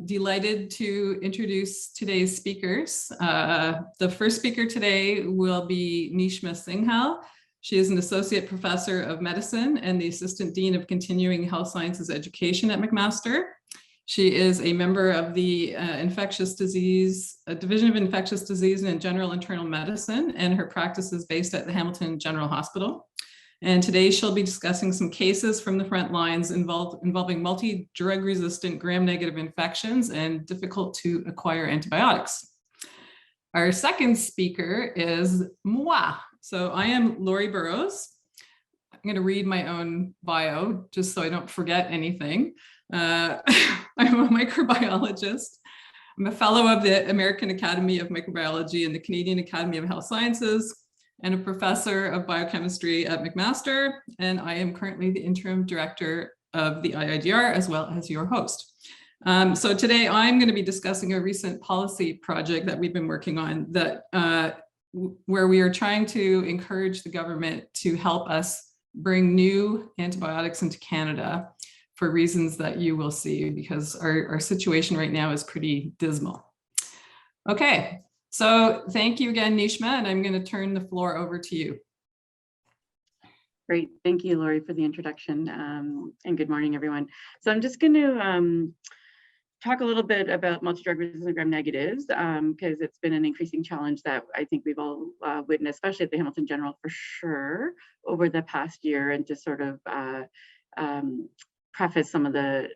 delighted to introduce today's speakers. The first speaker today will be Nishma Singhal. She is an associate professor of medicine and the assistant dean of continuing health sciences education at McMaster. She is a member of the Division of Infectious Disease and General Internal Medicine, and her practice is based at the Hamilton General Hospital. And today she'll be discussing some cases from the front lines involving multi-drug resistant gram-negative infections and difficult to acquire antibiotics. Our second speaker is moi. So I am Lori Burrows. I'm going to read my own bio just so I don't forget anything. I'm a microbiologist. I'm a fellow of the American Academy of Microbiology and the Canadian Academy of Health Sciences, and a professor of biochemistry at McMaster. And I am currently the interim director of the IIDR as well as your host. So today I'm going to be discussing a recent policy project that we've been working on where we are trying to encourage the government to help us bring new antibiotics into Canada for reasons that you will see, because our situation right now is pretty dismal. Okay, so thank you again, Nishma, and I'm going to turn the floor over to you. Great, thank you, Lori, for the introduction, and good morning, everyone. So I'm just going to talk a little bit about multi-drug resistant gram-negatives, because it's been an increasing challenge that I think we've all witnessed, especially at the Hamilton General for sure, over the past year, and to sort of preface some of the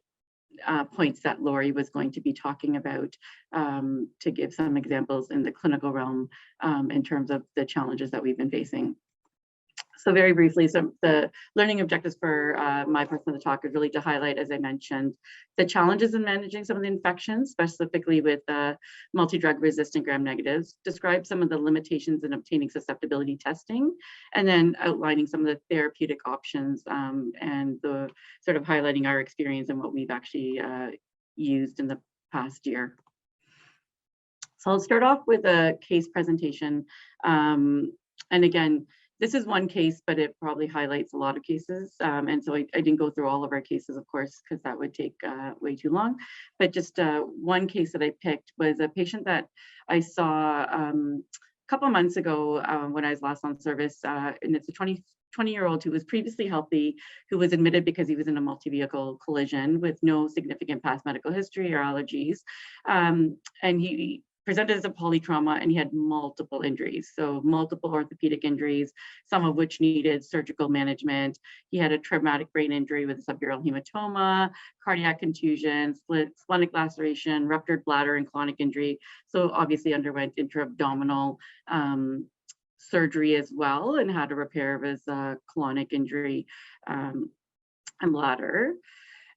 points that Lori was going to be talking about, to give some examples in the clinical realm in terms of the challenges that we've been facing. So very briefly, so the learning objectives for my portion of the talk is really to highlight, as I mentioned, the challenges in managing some of the infections, specifically with multi-drug resistant gram-negatives, describe some of the limitations in obtaining susceptibility testing, and then outlining some of the therapeutic options and the sort of highlighting our experience and what we've actually used in the past year. So I'll start off with a case presentation. And again, this is one case, but it probably highlights a lot of cases. And so I didn't go through all of our cases, of course, because that would take way too long. But just one case that I picked was a patient that I saw a couple of months ago when I was last on service. And it's a 20-year-old who was previously healthy, who was admitted because he was in a multi-vehicle collision with no significant past medical history or allergies. And he presented as a polytrauma, and he had multiple injuries, so multiple orthopedic injuries, some of which needed surgical management. He had a traumatic brain injury with a subdural hematoma, cardiac contusion, splenic laceration, ruptured bladder, and colonic injury. So obviously underwent intra-abdominal surgery as well, and had a repair of his colonic injury and bladder.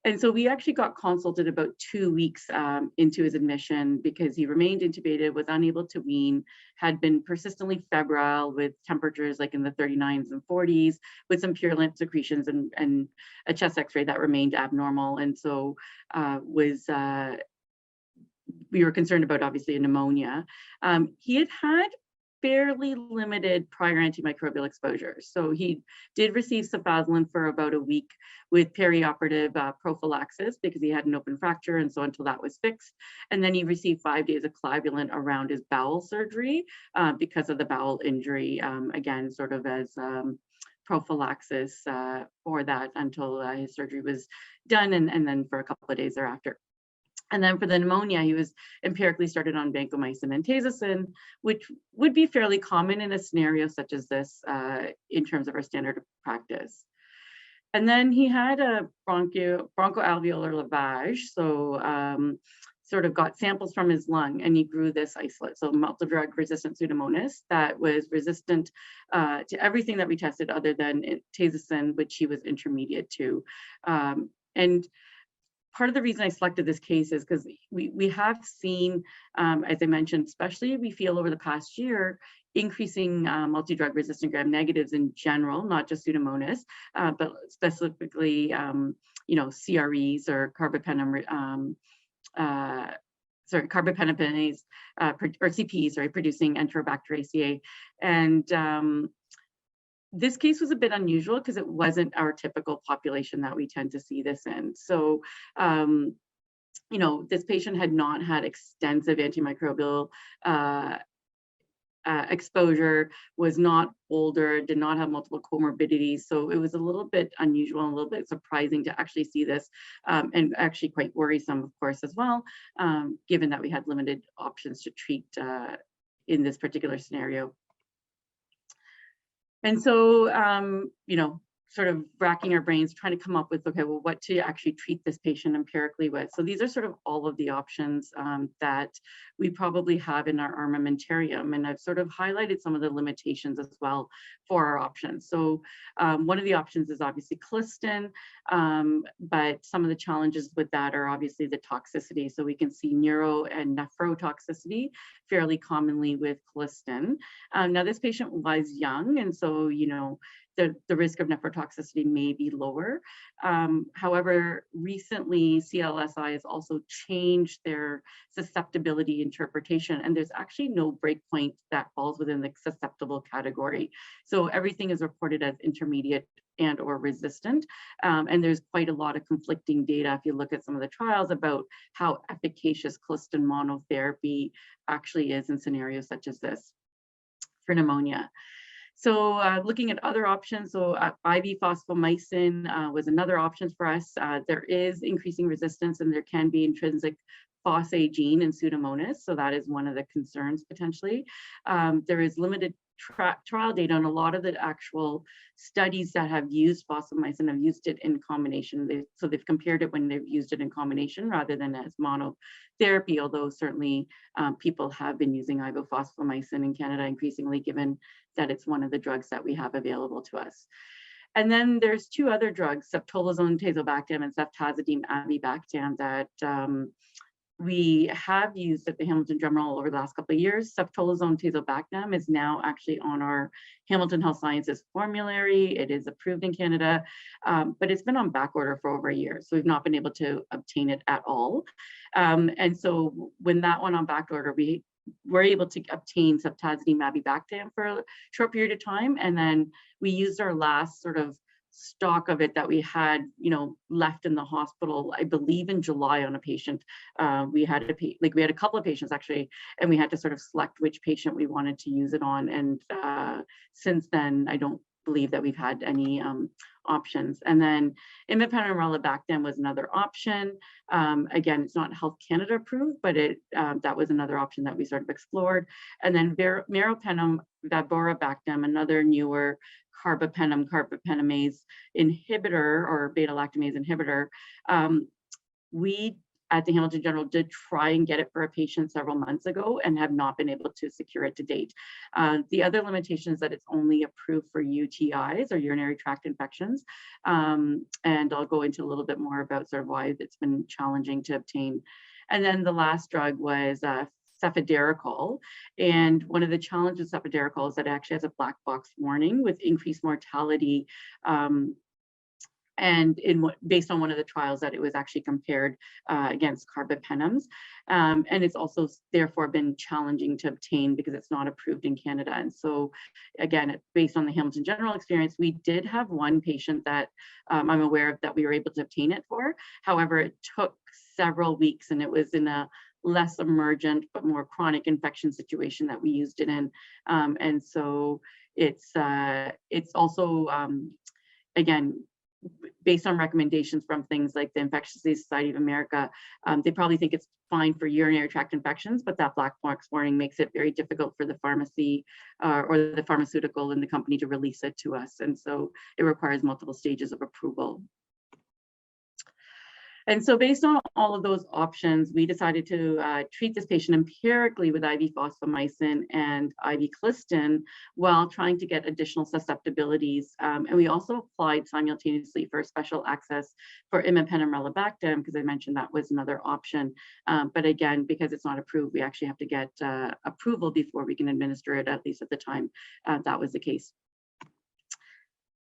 And so we actually got consulted about 2 weeks into his admission because he remained intubated, was unable to wean, had been persistently febrile with temperatures like in the 39s and 40s, with some purulent secretions and a chest x-ray that remained abnormal. And so we were concerned about obviously a pneumonia. He had had fairly limited prior antimicrobial exposure. So he did receive cefazolin for about a week with perioperative prophylaxis because he had an open fracture, and so until that was fixed. And then he received 5 days of clavulin around his bowel surgery because of the bowel injury, again, sort of as prophylaxis for that until his surgery was done, and then for a couple of days thereafter. And then for the pneumonia, he was empirically started on vancomycin and tazocin, which would be fairly common in a scenario such as this in terms of our standard of practice. And then he had a bronchoalveolar lavage, so sort of got samples from his lung, and he grew this isolate, so multi-drug resistant Pseudomonas that was resistant to everything that we tested other than tazocin, which he was intermediate to. And part of the reason I selected this case is because we have seen, as I mentioned, especially we feel over the past year, increasing multi-drug resistant gram-negatives in general, not just Pseudomonas, but specifically, CREs or carbapennepinase or CPs, producing Enterobacteriaceae. And this case was a bit unusual because it wasn't our typical population that we tend to see this in. So this patient had not had extensive antimicrobial exposure, was not older, did not have multiple comorbidities. So it was a little bit unusual and a little bit surprising to actually see this, and actually quite worrisome, of course, as well, given that we had limited options to treat in this particular scenario. And so, sort of racking our brains, trying to come up with, okay, well, what to actually treat this patient empirically with. So these are sort of all of the options that we probably have in our armamentarium. And I've sort of highlighted some of the limitations as well for our options. So one of the options is obviously Clistin, but some of the challenges with that are obviously the toxicity. So we can see neuro and nephrotoxicity fairly commonly with Clistin. Now this patient was young, and so, the risk of nephrotoxicity may be lower. However, recently CLSI has also changed their susceptibility interpretation, and there's actually no breakpoint that falls within the susceptible category. So everything is reported as intermediate and or resistant. And there's quite a lot of conflicting data if you look at some of the trials about how efficacious Clistin monotherapy actually is in scenarios such as this for pneumonia. So looking at other options, so IV phosphomycin was another option for us. There is increasing resistance, and there can be intrinsic phos-A gene in Pseudomonas, so that is one of the concerns potentially. There is limited trial data on a lot of the actual studies that have used phosphomycin, have used it in combination. So they've compared it when they've used it in combination rather than as monotherapy, although certainly people have been using ibuphosphomycin in Canada increasingly, given that it's one of the drugs that we have available to us. And then there's two other drugs, ceftolozane tazobactam and ceftazidime avibactam, that we have used at the Hamilton General over the last couple of years. Ceftolozane tazobactam is now actually on our Hamilton Health Sciences formulary. It is approved in Canada, but it's been on back order for over a year. So we've not been able to obtain it at all. And so when that went on back order, we were able to obtain ceftazidime avibactam for a short period of time. And then we used our last sort of stock of it that we had, left in the hospital, I believe in July on a patient. We had a couple of patients actually, and we had to sort of select which patient we wanted to use it on. And since then, I don't believe that we've had any options. And then imipenem and relebactam was another option. Again, it's not Health Canada approved, but that was another option that we sort of explored. And then meropenem vaboribactam, another newer carbapenemase inhibitor or beta-lactamase inhibitor. We at the Hamilton General did try and get it for a patient several months ago and have not been able to secure it to date. The other limitation is that it's only approved for UTIs or urinary tract infections. And I'll go into a little bit more about sort of why it's been challenging to obtain. And then the last drug was cefiderocol. And one of the challenges of cefiderocol is that it actually has a black box warning with increased mortality. And based on one of the trials that it was actually compared against carbapenems. And it's also therefore been challenging to obtain because it's not approved in Canada. And so again, based on the Hamilton General experience, we did have one patient that I'm aware of that we were able to obtain it for. However, it took several weeks and it was in a less emergent but more chronic infection situation that we used it in. And so it's also, again, based on recommendations from things like the Infectious Disease Society of America, they probably think it's fine for urinary tract infections, but that black box warning makes it very difficult for the pharmacy or the pharmaceutical in the company to release it to us. And so it requires multiple stages of approval. And so based on all of those options, we decided to treat this patient empirically with IV phosphomycin and IV Clistin while trying to get additional susceptibilities. And we also applied simultaneously for special access for imipenem and relebactam, because I mentioned that was another option. But again, because it's not approved, we actually have to get approval before we can administer it, at least at the time that was the case.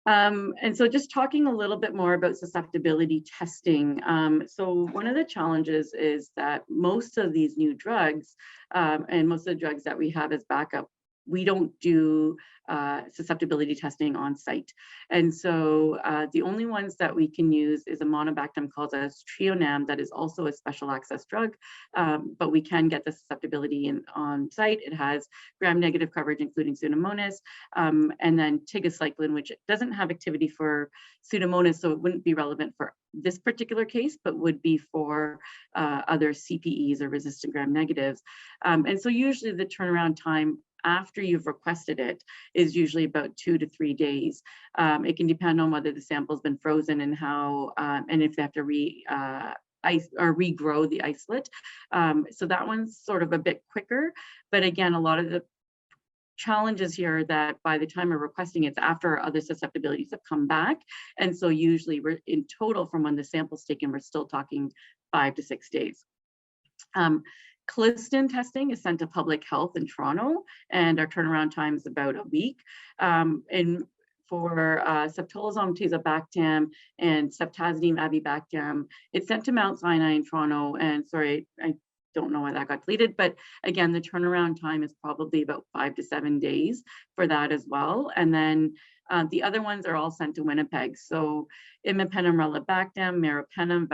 And so just talking a little bit more about susceptibility testing. So one of the challenges is that most of these new drugs and most of the drugs that we have as backup we don't do susceptibility testing on site. And so the only ones that we can use is a monobactam called a Trionam that is also a special access drug, but we can get the susceptibility on site. It has gram-negative coverage, including Pseudomonas, and then tigecycline, which doesn't have activity for Pseudomonas, so it wouldn't be relevant for this particular case, but would be for other CPEs or resistant gram-negatives. And so usually the turnaround time after you've requested it is usually about 2 to 3 days. It can depend on whether the sample's been frozen and how, and if they have to regrow the isolate. So that one's sort of a bit quicker, but again, a lot of the challenges here are that by the time we're requesting it's after our other susceptibilities have come back. And so usually we're in total from when the sample's taken, we're still talking 5 to 6 days. Clistin testing is sent to public health in Toronto, and our turnaround time is about a week. And for ceftolozane tazobactam and ceftazidime avibactam, it's sent to Mount Sinai in Toronto. And sorry, I don't know why that got deleted, but again, the turnaround time is probably about 5 to 7 days for that as well. And then the other ones are all sent to Winnipeg. So imipenem relebactam, meropenem,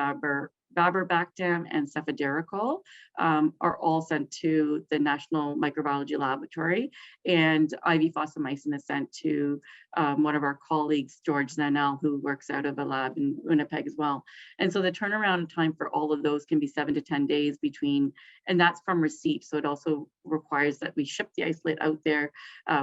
vaborbactam, and cefiderocol are all sent to the National Microbiology Laboratory, and IV fosfomycin is sent to one of our colleagues, George Zanel, who works out of a lab in Winnipeg as well. And so the turnaround time for all of those can be 7 to 10 days between, and that's from receipt. So it also requires that we ship the isolate out there,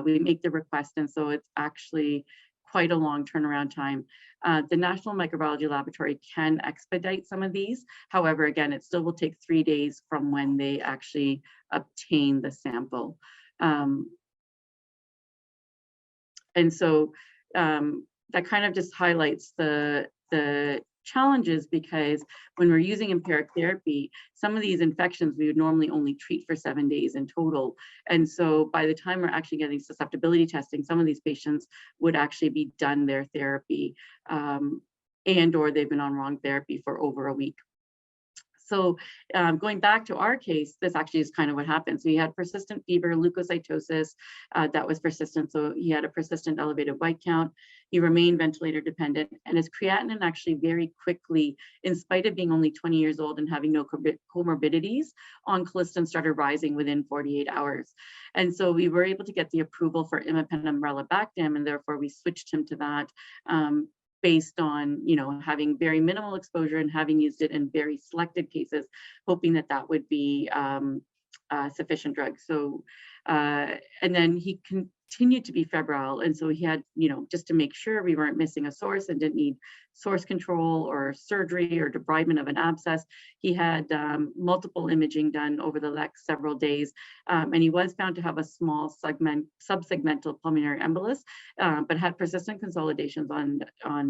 we make the request, and so it's actually quite a long turnaround time. The National Microbiology Laboratory can expedite some of these. However, again, it still will take 3 days from when they actually obtain the sample. And so that kind of just highlights the challenges, because when we're using empiric therapy, some of these infections we would normally only treat for 7 days in total. And so by the time we're actually getting susceptibility testing, some of these patients would actually be done their therapy and or they've been on wrong therapy for over a week. So going back to our case, this actually is kind of what happened. So he had persistent fever, leukocytosis that was persistent. So he had a persistent elevated white count. He remained ventilator dependent, and his creatinine actually very quickly, in spite of being only 20 years old and having no comorbidities, on Clistin started rising within 48 hours. And so we were able to get the approval for imipenem relebactam, and therefore we switched him to that. Based on, you know, having very minimal exposure and having used it in very selected cases, hoping that that would be sufficient drug. So, and then he continued to be febrile. And so he had, you know, just to make sure we weren't missing a source and didn't need source control or surgery or debridement of an abscess, he had multiple imaging done over the next several days. And he was found to have a small subsegmental pulmonary embolus, but had persistent consolidations on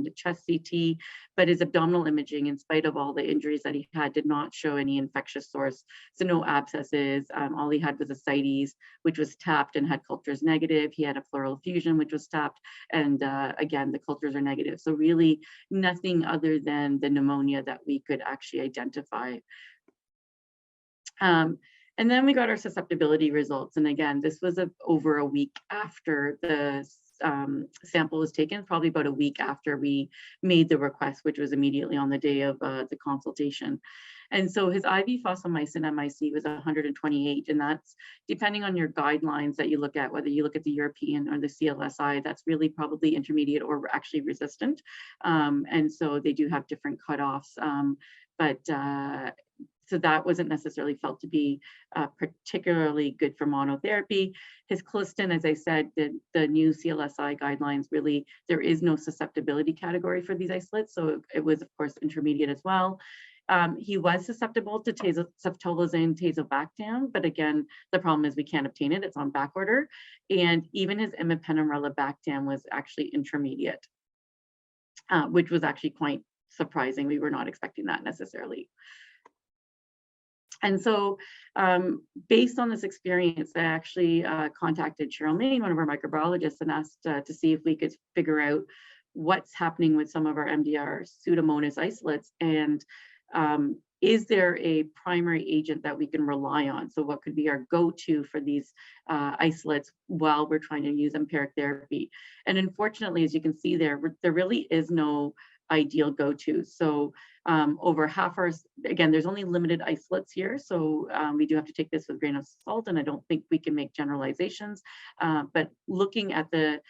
the chest CT, but his abdominal imaging, in spite of all the injuries that he had, did not show any infectious source. So no abscesses. All he had was ascites, which was tapped and had cultures negative. He had a pleural effusion, which was tapped. And again, the cultures are negative. So really nothing other than the pneumonia that we could actually identify. And then we got our susceptibility results. And again, this was over a week after the sample was taken, probably about a week after we made the request, which was immediately on the day of the consultation. And so his IV fosfomycin MIC was 128, and that's depending on your guidelines that you look at, whether you look at the European or the CLSI, that's really probably intermediate or actually resistant. And so they do have different cutoffs, so that wasn't necessarily felt to be particularly good for monotherapy. His Clistin, as I said, the new CLSI guidelines, really, there is no susceptibility category for these isolates. So it was, of course, intermediate as well. He was susceptible to ceftolozane tazobactam, but again, the problem is we can't obtain it. It's on back order. And even his imipenem relebactam was actually intermediate, which was actually quite surprising. We were not expecting that necessarily. And so based on this experience, I actually contacted Cheryl Main, one of our microbiologists, and asked to see if we could figure out what's happening with some of our MDR Pseudomonas isolates. And is there a primary agent that we can rely on? So what could be our go-to for these isolates while we're trying to use empiric therapy? And unfortunately, as you can see there really is no ideal go-to. So over half our, again, there's only limited isolates here. So we do have to take this with a grain of salt, and I don't think we can make generalizations. But looking at the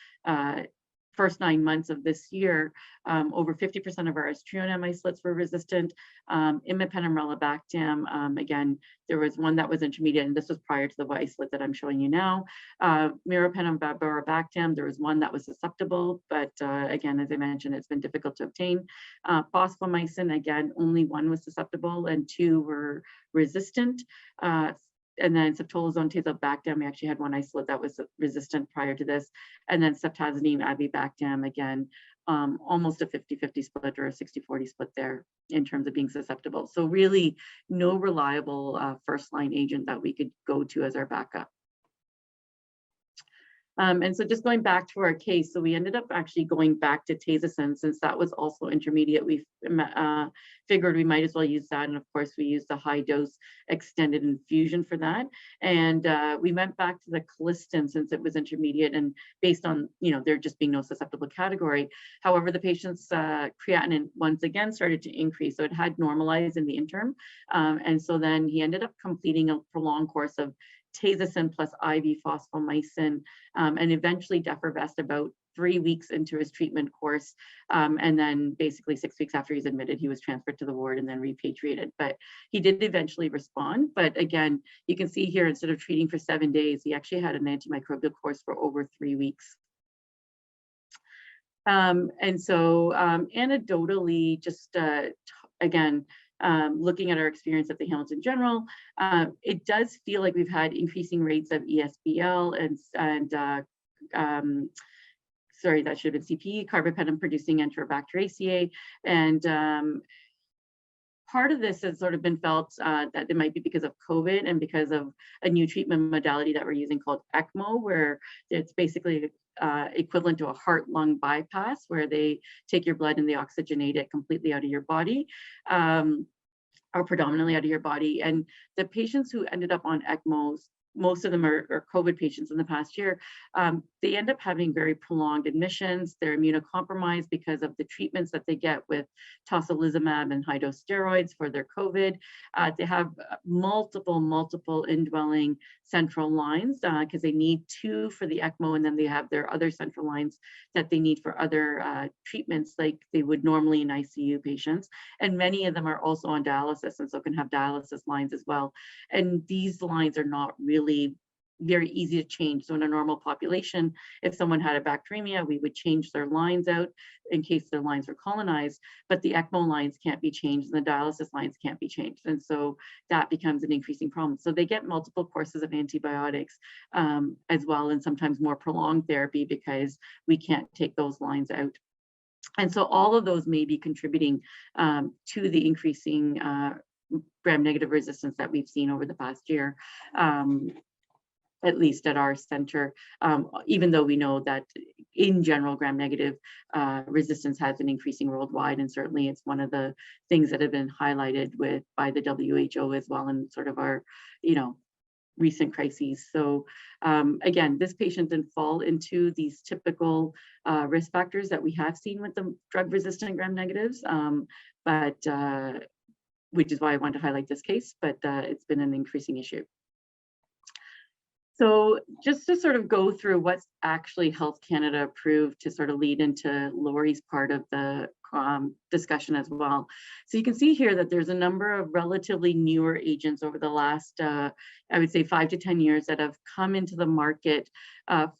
first 9 months of this year, over 50% of our Astrionium isolates were resistant. Imipenem relebactam, again, there was one that was intermediate, and this was prior to the isolate that I'm showing you now. Meropenem baboribactam, there was one that was susceptible, but again, as I mentioned, it's been difficult to obtain. Fosfomycin, again, only one was susceptible and 2 were resistant. And then ceftolozane tazobactam, we actually had one isolate that was resistant prior to this. And then ceftazidime avibactam, again, almost a 50-50 split or a 60-40 split there in terms of being susceptible. So really no reliable first line agent that we could go to as our backup. And so just going back to our case, so we ended up actually going back to tazocin since that was also intermediate. We figured we might as well use that. And of course, we used the high dose extended infusion for that. And we went back to the colistin since it was intermediate and based on, there just being no susceptible category. However, the patient's creatinine once again started to increase. So it had normalized in the interim. And so then he ended up completing a prolonged course of tazocin plus IV fosfomycin, and eventually defervesced about 3 weeks into his treatment course. And then basically 6 weeks after he's admitted, he was transferred to the ward and then repatriated. But he did eventually respond. But again, you can see here, instead of treating for 7 days, he actually had an antimicrobial course for over 3 weeks. And so anecdotally, just again, looking at our experience at the Hamilton General, it does feel like we've had increasing rates of ESBL and sorry, that should have been CPE, carbapenem producing Enterobacteriaceae. And part of this has sort of been felt that it might be because of COVID and because of a new treatment modality that we're using called ECMO, where it's basically equivalent to a heart-lung bypass, where they take your blood and they oxygenate it completely out of your body, or predominantly out of your body. And the patients who ended up on ECMOs, most of them are COVID patients in the past year, they end up having very prolonged admissions. They're immunocompromised because of the treatments that they get with tocilizumab and high-dose steroids for their COVID. They have multiple indwelling central lines because they need 2 for the ECMO, and then they have their other central lines that they need for other treatments like they would normally in ICU patients. And many of them are also on dialysis and so can have dialysis lines as well. And these lines are not really very easy to change. So in a normal population, if someone had a bacteremia, we would change their lines out in case their lines were colonized, but the ECMO lines can't be changed and the dialysis lines can't be changed. And so that becomes an increasing problem. So they get multiple courses of antibiotics as well, and sometimes more prolonged therapy because we can't take those lines out. And so all of those may be contributing to the increasing gram-negative resistance that we've seen over the past year, at least at our center, even though we know that in general, gram-negative resistance has been increasing worldwide, and certainly it's one of the things that have been highlighted by the WHO as well in sort of our, recent crises. So again, this patient didn't fall into these typical risk factors that we have seen with the drug-resistant gram-negatives, which is why I wanted to highlight this case, but it's been an increasing issue. So just to sort of go through what's actually Health Canada approved to sort of lead into Lori's part of the discussion as well. So you can see here that there's a number of relatively newer agents over the last, I would say 5 to 10 years that have come into the market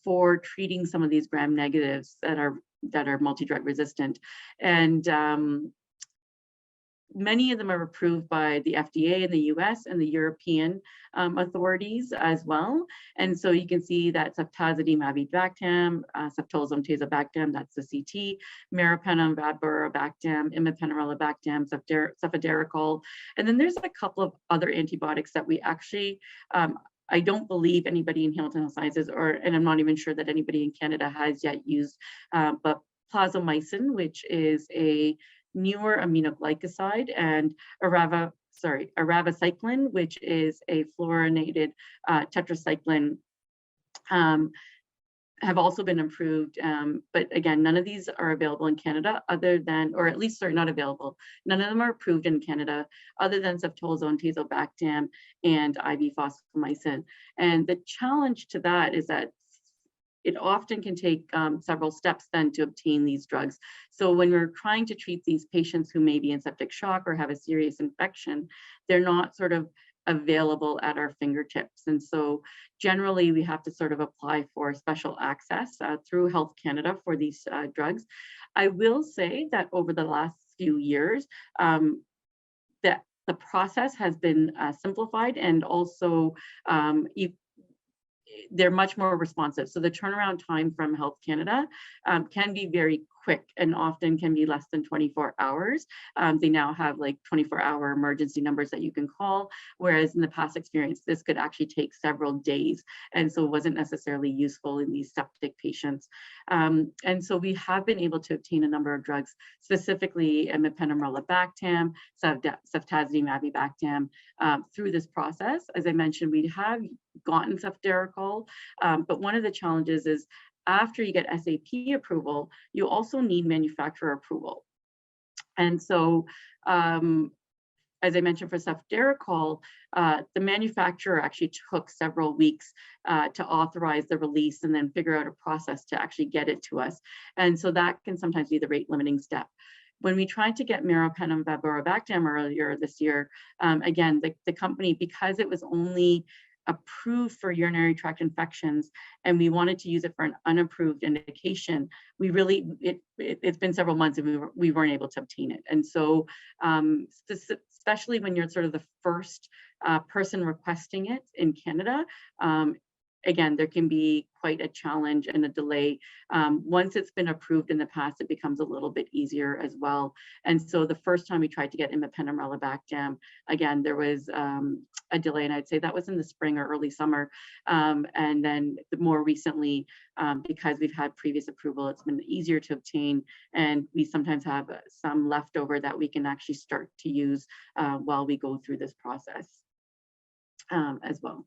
for treating some of these gram-negatives that are multi-drug resistant. And many of them are approved by the FDA in the US and the European authorities as well. And so you can see that ceftazidime avibactam, ceftolozane tazobactam, that's the CT, meropenem baboribactam, imipenem relebactam, cefiderocol. And then there's a couple of other antibiotics that we actually, I don't believe anybody in Hamilton Health Sciences, and I'm not even sure that anybody in Canada has yet used, but plasmomycin, which is a newer aminoglycoside, and Ravacyclin, which is a fluorinated tetracycline, have also been approved. But again, none of these are available in Canada other than, or at least are not available. None of them are approved in Canada other than ceftolozane, tazobactam, and IV fosfomycin. And the challenge to that is that it often can take several steps then to obtain these drugs. So when we're trying to treat these patients who may be in septic shock or have a serious infection, they're not sort of available at our fingertips. And so generally we have to sort of apply for special access through Health Canada for these drugs. I will say that over the last few years, that the process has been simplified, and also they're much more responsive. So the turnaround time from Health Canada can be very quick and often can be less than 24 hours. They now have like 24-hour emergency numbers that you can call, whereas in the past experience, this could actually take several days. And so it wasn't necessarily useful in these septic patients. And so we have been able to obtain a number of drugs, specifically imipenem/ravacyclin, ceftazidime/avibactam, through this process. As I mentioned, we have gotten cefderichol, but one of the challenges is after you get SAP approval, you also need manufacturer approval. And so, as I mentioned for cefderichol, the manufacturer actually took several weeks to authorize the release and then figure out a process to actually get it to us. And so that can sometimes be the rate limiting step. When we tried to get meropenem/vaboribactam earlier this year, again, the company, because it was only approved for urinary tract infections and we wanted to use it for an unapproved indication, we really, it's been several months and we weren't able to obtain it. And so especially when you're sort of the first person requesting it in Canada, again, there can be quite a challenge and a delay. Once it's been approved in the past, it becomes a little bit easier as well. And so the first time we tried to get imipenem/ravacyclin, again, there was a delay, and I'd say that was in the spring or early summer. And then more recently, because we've had previous approval, it's been easier to obtain, and we sometimes have some leftover that we can actually start to use while we go through this process as well.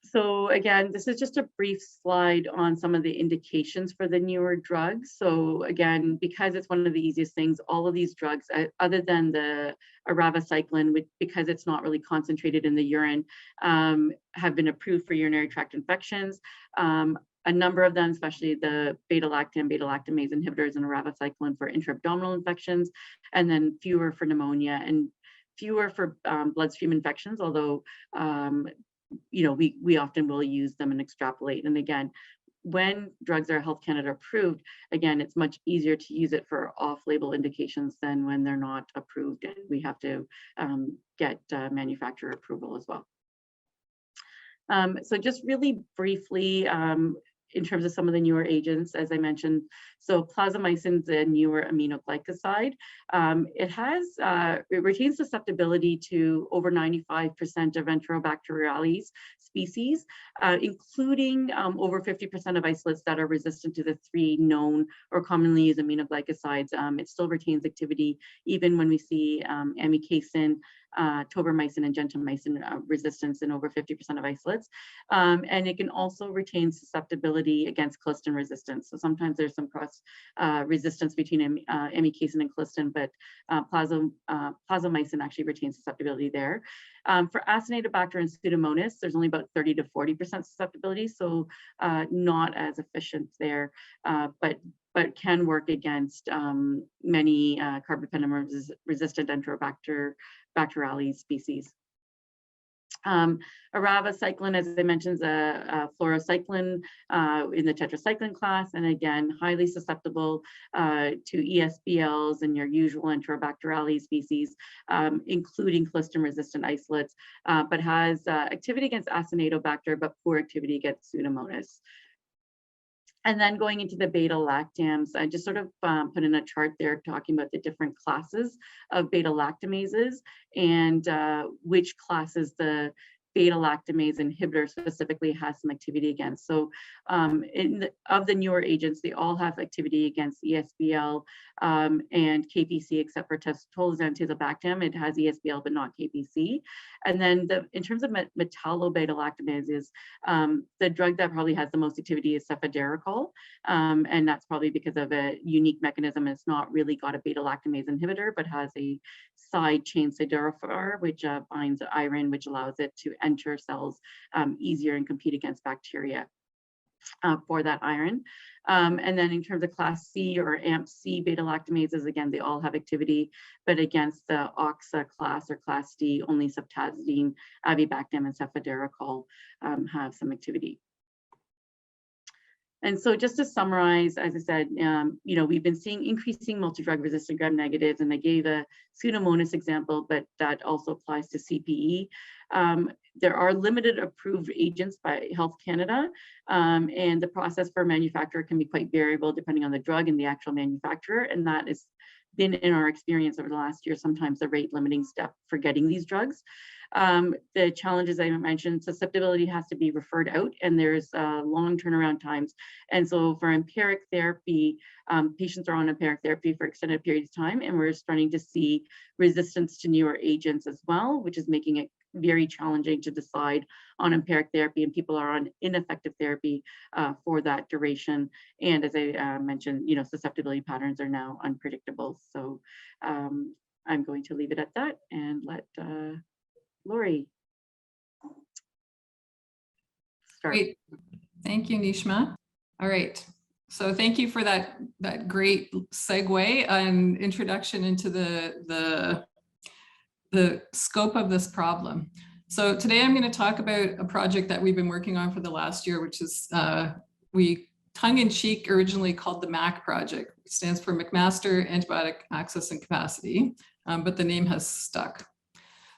So again, this is just a brief slide on some of the indications for the newer drugs. So again, because it's one of the easiest things, all of these drugs, other than the Ravacyclin, because it's not really concentrated in the urine, have been approved for urinary tract infections. A number of them, especially the Betalactam, Betalactamase inhibitors, and Ravacyclin for intra-abdominal infections, and then fewer for pneumonia and fewer for bloodstream infections, although you know, we often will use them and extrapolate. And again, when drugs are Health Canada approved, again, it's much easier to use it for off-label indications than when they're not approved, and we have to get manufacturer approval as well. So just really briefly, in terms of some of the newer agents, as I mentioned, so plasmamycin is a newer aminoglycoside. It retains susceptibility to over 95% of Enterobacteriales species, including over 50% of isolates that are resistant to the 3 known or commonly used aminoglycosides. It still retains activity even when we see amikacin, tobramycin, and gentamicin resistance in over 50% of isolates. And it can also retain susceptibility against colistin resistance. So sometimes there's some cross resistance between amikacin and colistin, but plasmamycin actually retains susceptibility there. For Acinetobacter and Pseudomonas, there's only about 30 to 40% susceptibility, so not as efficient there, but can work against many carbapenem-resistant Enterobacteriales species. Ravacyclin, as I mentioned, is a fluorocyclin in the tetracycline class, and again, highly susceptible to ESBLs and your usual Enterobacteriales species, including colistin-resistant isolates, but has activity against Acinetobacter, but poor activity against Pseudomonas. And then going into the beta-lactams, I just sort of put in a chart there talking about the different classes of beta-lactamases and which classes the beta-lactamase inhibitor specifically has some activity against. So of the newer agents, they all have activity against ESBL and KPC, except for tolizan-tazobactam. It has ESBL, but not KPC. And then in terms of metallobeta-lactamases, the drug that probably has the most activity is cefiderocol. And that's probably because of a unique mechanism. It's not really got a beta-lactamase inhibitor, but has a side chain siderophore, which binds iron, which allows it to enter cells easier and compete against bacteria for that iron. And then in terms of class C or AMP-C beta-lactamases, again, they all have activity, but against the OXA class or class D, only ceftazidime, avibactam, and cefiderocol have some activity. And so just to summarize, as I said, we've been seeing increasing multi-drug resistant gram-negatives, and I gave a Pseudomonas example, but that also applies to CPE. There are limited approved agents by Health Canada, and the process for manufacture can be quite variable depending on the drug and the actual manufacturer, and that has been in our experience over the last year, sometimes the rate limiting step for getting these drugs. The challenges I mentioned, susceptibility has to be referred out, and there's long turnaround times. And so for empiric therapy, patients are on empiric therapy for extended periods of time, and we're starting to see resistance to newer agents as well, which is making it very challenging to decide on empiric therapy, and people are on ineffective therapy for that duration. And as I mentioned, susceptibility patterns are now unpredictable. So I'm going to leave it at that and let Lori start. Great. Thank you, Nishma. All right. So thank you for that great segue and introduction into the scope of this problem. So today I'm going to talk about a project that we've been working on for the last year, which is we tongue-in-cheek originally called the MAC project. It stands for McMaster Antibiotic Access and Capacity, but the name has stuck.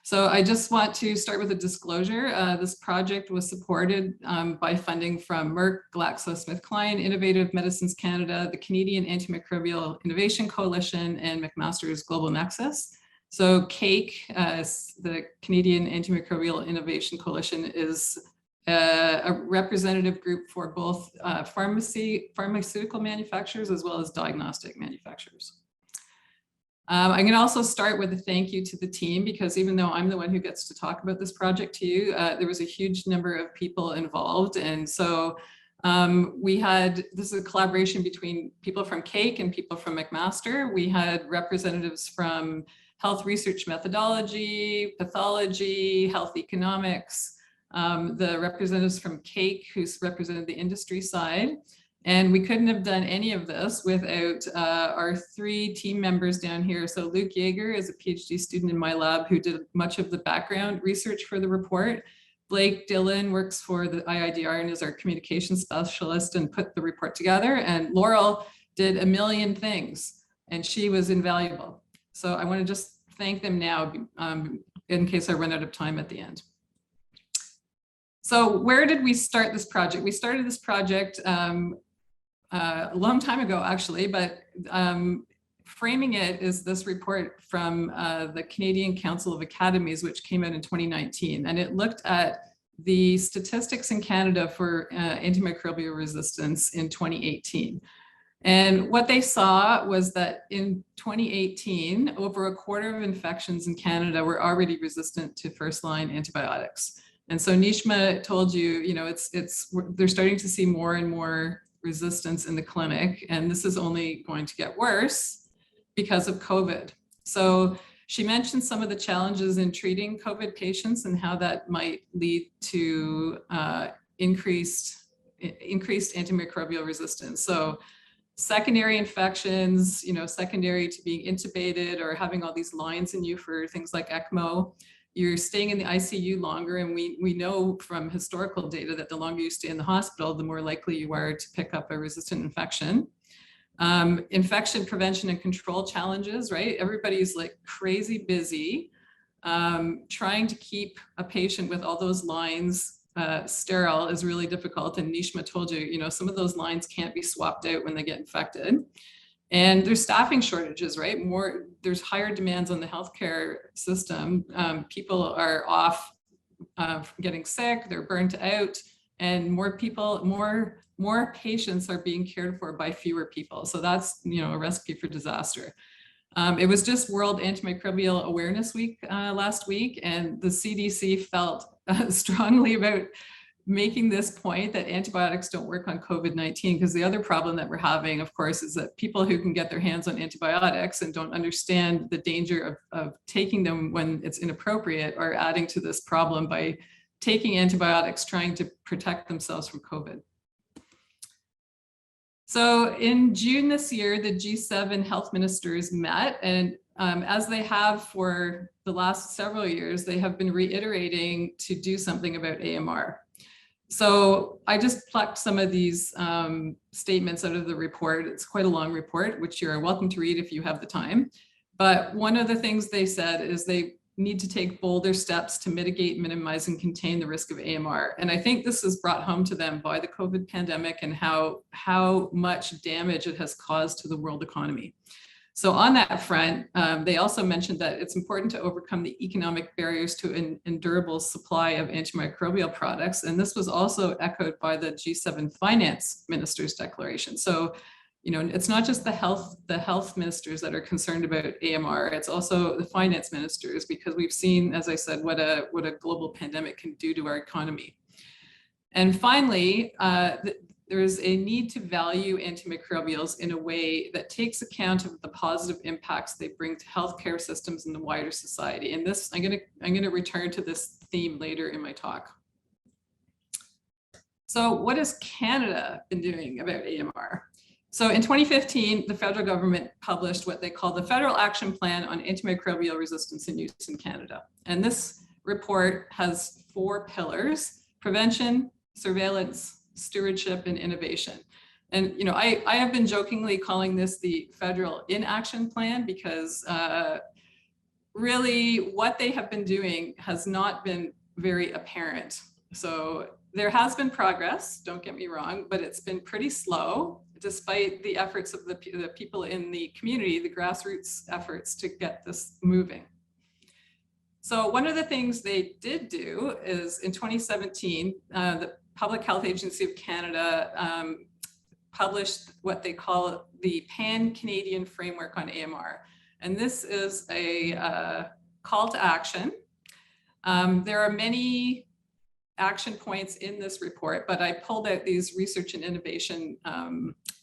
So I just want to start with a disclosure. This project was supported by funding from Merck, GlaxoSmithKline, Innovative Medicines Canada, the Canadian Antimicrobial Innovation Coalition, and McMaster's Global Nexus. So CAIC, the Canadian Antimicrobial Innovation Coalition, is a representative group for both pharmaceutical manufacturers as well as diagnostic manufacturers. I'm going to also start with a thank you to the team, because even though I'm the one who gets to talk about this project to you, there was a huge number of people involved. And so this is a collaboration between people from CAIC and people from McMaster. We had representatives from health research methodology, pathology, health economics, the representatives from CAIC who represented the industry side. And we couldn't have done any of this without our three team members down here. So Luke Yeager is a PhD student in my lab who did much of the background research for the report. Blake Dillon works for the IIDR and is our communication specialist and put the report together. And Laurel did a million things, and she was invaluable. So I want to just thank them now in case I run out of time at the end. So where did we start this project? We started this project a long time ago, actually, but framing it is this report from the Canadian Council of Academies, which came out in 2019, and it looked at the statistics in Canada for antimicrobial resistance in 2018. And what they saw was that in 2018, over a quarter of infections in Canada were already resistant to first-line antibiotics. And so Nishma told you, they're starting to see more and more resistance in the clinic, and this is only going to get worse because of COVID. So she mentioned some of the challenges in treating COVID patients and how that might lead to increased antimicrobial resistance. So secondary infections, secondary to being intubated or having all these lines in you for things like ECMO. You're staying in the ICU longer, and we know from historical data that the longer you stay in the hospital, the more likely you are to pick up a resistant infection. Infection prevention and control challenges, right? Everybody's like crazy busy trying to keep a patient with all those lines sterile is really difficult. And Nishma told you, some of those lines can't be swapped out when they get infected. And there's staffing shortages, right? There's higher demands on the healthcare system. People are off getting sick, they're burnt out, and more people, more patients are being cared for by fewer people. So that's, a recipe for disaster. It was just World Antimicrobial Awareness Week last week, and the CDC felt strongly about making this point that antibiotics don't work on COVID-19, because the other problem that we're having, of course, is that people who can get their hands on antibiotics and don't understand the danger of taking them when it's inappropriate are adding to this problem by taking antibiotics, trying to protect themselves from COVID. So in June this year, the G7 health ministers met, and as they have for the last several years, they have been reiterating to do something about AMR. So I just plucked some of these statements out of the report. It's quite a long report, which you're welcome to read if you have the time. But one of the things they said is they need to take bolder steps to mitigate, minimize, and contain the risk of AMR. And I think this is brought home to them by the COVID pandemic and how much damage it has caused to the world economy. So on that front, they also mentioned that it's important to overcome the economic barriers to an endurable supply of antimicrobial products. And this was also echoed by the G7 finance ministers' declaration. So, it's not just the health ministers that are concerned about AMR, it's also the finance ministers, because we've seen, as I said, what a global pandemic can do to our economy. And finally, there is a need to value antimicrobials in a way that takes account of the positive impacts they bring to healthcare systems and the wider society. And this, I'm going to return to this theme later in my talk. So what has Canada been doing about AMR? So in 2015, the federal government published what they call the Federal Action Plan on Antimicrobial Resistance and Use in Canada. And this report has 4 pillars: prevention, surveillance, stewardship, and innovation. And I have been jokingly calling this the Federal Inaction Plan, because really what they have been doing has not been very apparent. So there has been progress, don't get me wrong, but it's been pretty slow, despite the efforts of the people in the community, the grassroots efforts to get this moving. So one of the things they did do is in 2017, the Public Health Agency of Canada published what they call the Pan-Canadian Framework on AMR. And this is a call to action. There are many action points in this report, but I pulled out these research and innovation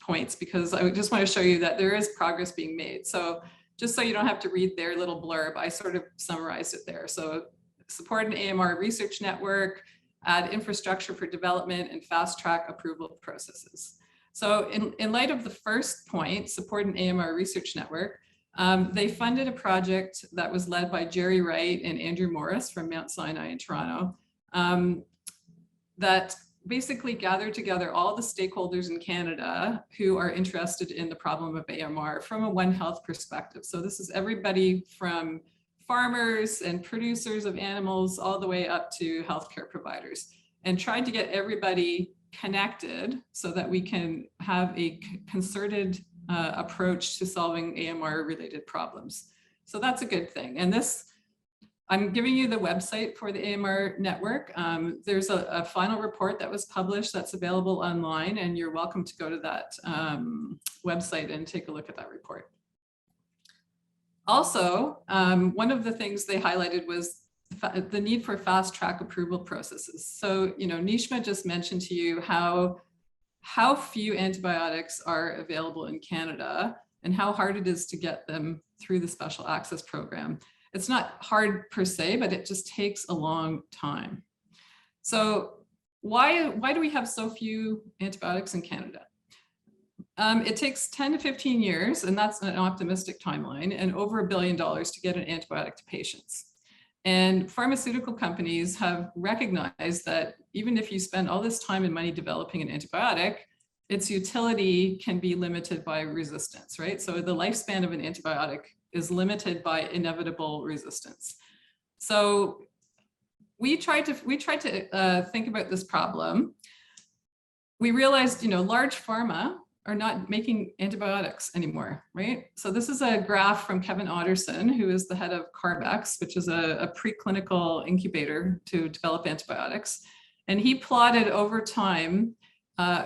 points because I just want to show you that there is progress being made. So just so you don't have to read their little blurb, I sort of summarized it there. So support an AMR research network, add infrastructure for development, and fast track approval processes. So in light of the first point, support an AMR research network, they funded a project that was led by Jerry Wright and Andrew Morris from Mount Sinai in Toronto, that basically gathered together all the stakeholders in Canada who are interested in the problem of AMR from a One Health perspective. So this is everybody from farmers and producers of animals all the way up to healthcare providers, and tried to get everybody connected so that we can have a concerted approach to solving AMR related problems. So that's a good thing. And this, I'm giving you the website for the AMR network. There's a final report that was published that's available online, and you're welcome to go to that website and take a look at that report. Also, one of the things they highlighted was the need for fast track approval processes. So, Nishma just mentioned to you how few antibiotics are available in Canada and how hard it is to get them through the special access program. It's not hard per se, but it just takes a long time. So why do we have so few antibiotics in Canada? It takes 10 to 15 years, and that's an optimistic timeline, and over $1 billion to get an antibiotic to patients. And pharmaceutical companies have recognized that even if you spend all this time and money developing an antibiotic, its utility can be limited by resistance, right? So the lifespan of an antibiotic is limited by inevitable resistance. So we tried to think about this problem. We realized, large pharma are not making antibiotics anymore, right? So this is a graph from Kevin Otterson, who is the head of Carbex, which is a preclinical incubator to develop antibiotics. And he plotted over time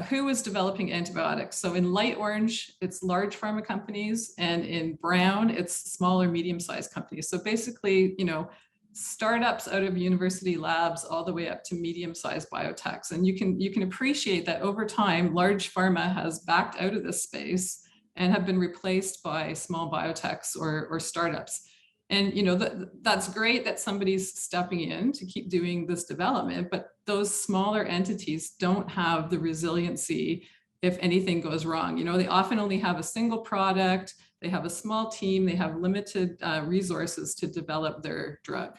who was developing antibiotics. So in light orange, it's large pharma companies, and in brown, it's smaller, medium-sized companies. So basically, you know, startups out of university labs all the way up to medium-sized biotechs. And you can appreciate that over time, large pharma has backed out of this space and have been replaced by small biotechs or startups. And you know, that's great that somebody's stepping in to keep doing this development, but those smaller entities don't have the resiliency if anything goes wrong. You know, they often only have a single product, they have a small team, they have limited resources to develop their drug.